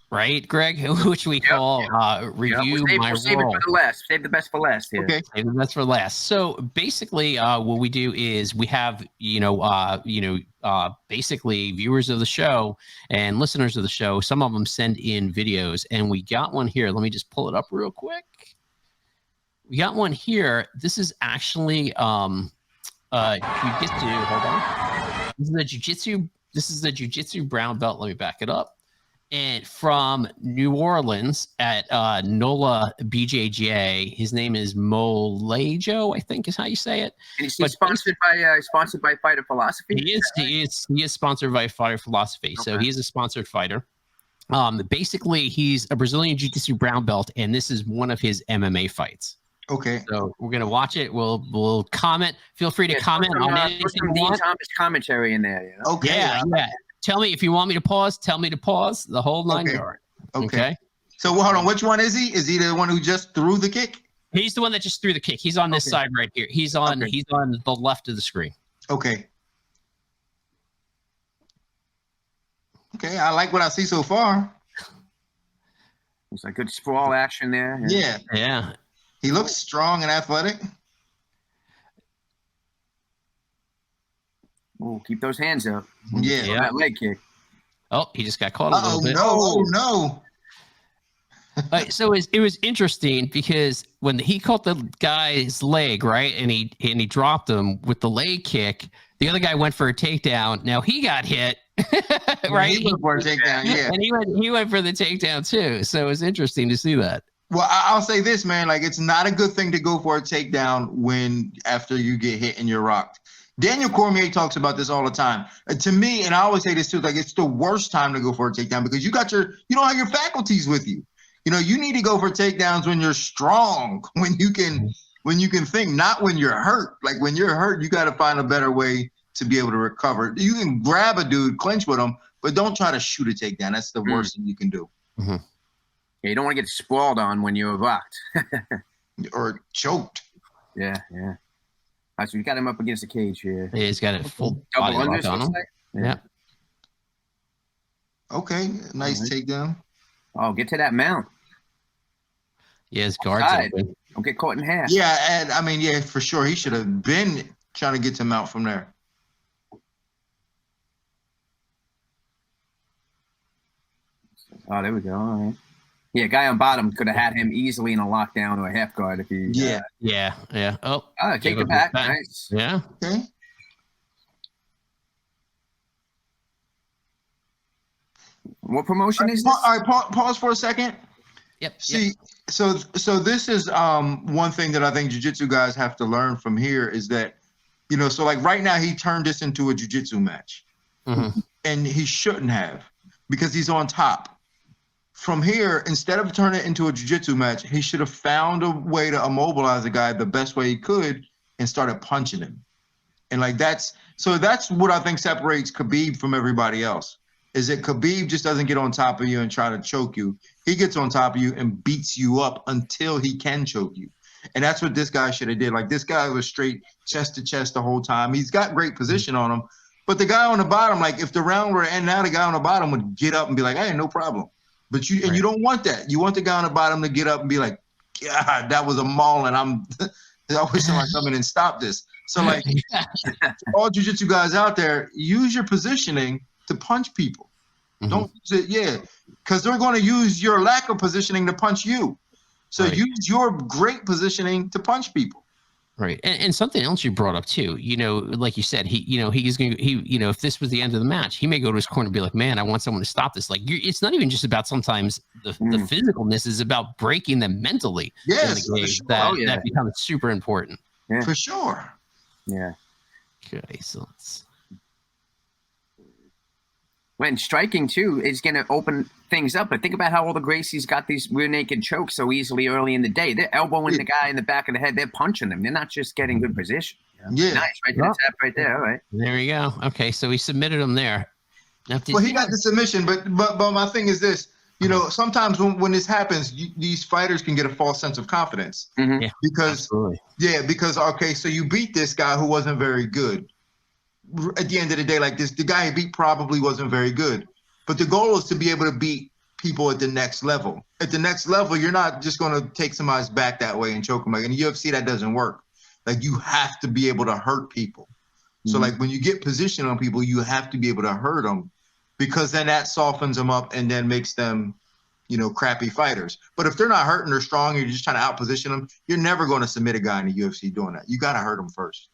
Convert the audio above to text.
Right, Greg? Which we call review my role. Save it for the last. Save the best for last here. Okay, save the best for last. So basically, what we do is we have basically viewers of the show and listeners of the show. Some of them send in videos, and we got one here. Let me just pull it up real quick. We got one here. This is actually jiu-jitsu. Hold on. This is the jiu-jitsu. This is the jiu-jitsu brown belt. Let me back it up. And from New Orleans at NOLA BJJ, his name is Molejo, I think is how you say it. And he's sponsored by Fighter Philosophy. He is sponsored by Fighter Philosophy, okay. So he's a sponsored fighter. Basically, he's a Brazilian Jiu-Jitsu brown belt, and this is one of his MMA fights. Okay. So we're gonna watch it. We'll comment. Feel free to comment on anything you want. Thomas commentary in there. You know? Okay. Yeah. Tell me if you want me to pause. Tell me to pause the whole 9 yard. Okay. So hold on. Which one is he? Is he the one who just threw the kick? He's the one that just threw the kick. He's on this side right here. He's on the left of the screen. Okay. Okay. I like what I see so far. It's a good sprawl action there. Yeah. Yeah. He looks strong and athletic. Oh, keep those hands up. Yeah. That leg kick. Oh, he just got caught a little bit. Oh, no. So it was interesting because when he caught the guy's leg, right, and he dropped him with the leg kick, the other guy went for a takedown. Now he got hit, right? He went for a takedown, yeah. And he went for the takedown too. So it was interesting to see that. Well, I'll say this, man. Like, it's not a good thing to go for a takedown after you get hit and you're rocked. Daniel Cormier talks about this all the time. To me, and I always say this too, like it's the worst time to go for a takedown because you don't have your faculties with you. You know, you need to go for takedowns when you're strong, when you can think, not when you're hurt. Like when you're hurt, you got to find a better way to be able to recover. You can grab a dude, clinch with him, but don't try to shoot a takedown. That's the worst thing you can do. Mm-hmm. Yeah, you don't want to get sprawled on when you're rocked. Or choked. Yeah. All right, so we got him up against the cage here. Yeah, he's got a full double body lock on him. Like? Yeah. Okay, nice takedown. Oh, get to that mount. Yeah, his guard's open. Don't get caught in half. Yeah, and I mean, yeah, for sure. He should have been trying to get to mount from there. Oh, there we go. All right. Yeah, guy on bottom could have had him easily in a lockdown or a half guard if he. Yeah. Oh, take it back. Nice. Yeah. Okay. What promotion is this? All right, pause for a second. Yep. See, so this is one thing that I think jiu-jitsu guys have to learn from here is that, you know, so like right now he turned this into a jiu-jitsu match, and he shouldn't have because he's on top. From here, instead of turning it into a jiu-jitsu match, he should have found a way to immobilize the guy the best way he could and started punching him. And like that's what I think separates Khabib from everybody else. Is that Khabib just doesn't get on top of you and try to choke you. He gets on top of you and beats you up until he can choke you. And that's what this guy should have did. Like this guy was straight chest to chest the whole time. He's got great position on him. But the guy on the bottom, like if the round were to end now, the guy on the bottom would get up and be like, hey, no problem. But you don't want that. You want the guy on the bottom to get up and be like, God, that was a maul, and I wish someone come in and stop this. So like all jiu-jitsu guys out there, use your positioning to punch people. Don't use it, because they're going to use your lack of positioning to punch you. So use your great positioning to punch people. Right. And something else you brought up too, you know, like you said, if this was the end of the match, he may go to his corner and be like, man, I want someone to stop this. Like it's not even just about sometimes the physicalness is about breaking them mentally. Yes. That becomes super important. Yeah. For sure. Yeah. Okay. So let's. When striking too is going to open things up, but think about how all the Gracies got these rear naked chokes so easily early in the day. They're elbowing the guy in the back of the head. They're punching them. They're not just getting good position. Yeah, nice, right to the tap right there. All right, there we go. Okay, so he submitted him there. Well, he got the submission, but my thing is this: you know, sometimes when this happens, these fighters can get a false sense of confidence. Yeah, Because, absolutely. because, okay, so you beat this guy who wasn't very good. At the end of the day, like this, the guy he beat probably wasn't very good. But the goal is to be able to beat people at the next level. At the next level, you're not just going to take somebody's back that way and choke them. Like in the UFC, that doesn't work. Like you have to be able to hurt people. So like when you get position on people, you have to be able to hurt them, because then that softens them up and then makes them, you know, crappy fighters. But if they're not hurting, they're strong, you're just trying to outposition them, you're never going to submit a guy in the UFC doing that. You got to hurt them first.